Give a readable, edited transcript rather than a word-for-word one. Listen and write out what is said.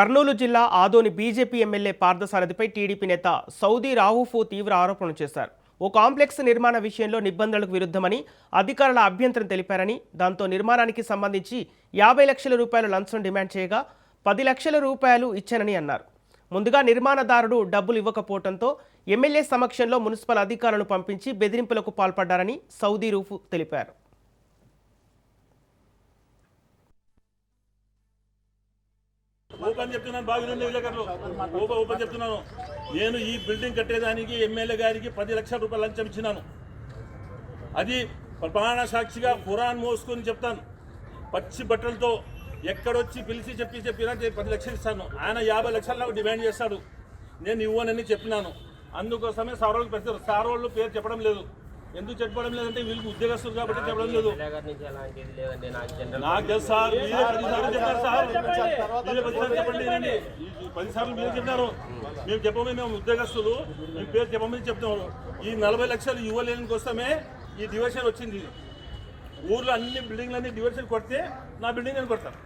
కర్నూలు జిల్లా Adoni BJP MLA పార్థసారథిపై TDP నేత Saudi రావుఫు తీవ్ర ఆరోపణలు చేశారు. ఓ కాంప్లెక్స్ నిర్మాణ విషయంలో నిబంధనలకు విరుద్ధమని అధికారుల అభ్యంతరం తెలిపారని, దాంతో నిర్మాణానికి సంబంధించి 50 లక్షల రూపాయల లంచం డిమాండ్ చేయగా 10 లక్షల రూపాయలు ఇచ్చానని అన్నారు. ముందుగా నిర్మాణదారుడు డబ్బులు ఇవ్వకపోవడంతో ఎమ్మెల్యే సమక్షంలో మున్సిపల్ అధికారులను పంపించి బెదిరింపులకు పాల్పడ్డారని సౌదీ రూఫు తెలిపారు. ఓపెన్ చెప్తున్నాను, బాగా విలేకరులు ఓపెన్ చెప్తున్నాను. నేను ఈ బిల్డింగ్ కట్టేదానికి ఎమ్మెల్యే గారికి 10 లక్షల రూపాయలు లంచం ఇచ్చినాను. అది ప్రమాణ సాక్షిగా ఖురాన్ మోసుకొని చెప్తాను. పచ్చి బట్టలతో ఎక్కడొచ్చి పిలిచి చెప్పినా 10 లక్షలు ఇస్తాను. ఆయన 50 లక్షలు నాకు డిమాండ్ చేస్తాడు. నేను ఇవ్వనని చెప్పినాను. అందుకోసమే సార్ వాళ్ళు పెడతారు. సార్ వాళ్ళు పేరు చెప్పడం లేదు. ఎందుకు చెప్పడం లేదంటే వీళ్ళకి ఉద్యోగస్తులు కాబట్టి చెప్పడం లేదు. నాకు తెలుసు సార్, మీరే 10 సార్లు చెప్పారు సార్. మీరే 10 సార్లు చెప్పండి. 10 సార్లు మీరే చెప్పినారు. మేము చెప్పమే, మేము ఉద్యోగస్తులు, మేము పేరు చెప్పమని చెప్తున్నారు. ఈ 40 లక్షలు ఇవ్వలేని కోసమే ఈ డివిజన్ వచ్చింది. ఊర్లో అన్ని బిల్డింగ్లన్నీ డివిజన్ కొడితే నా బిల్డింగ్ నేను కొడతాను.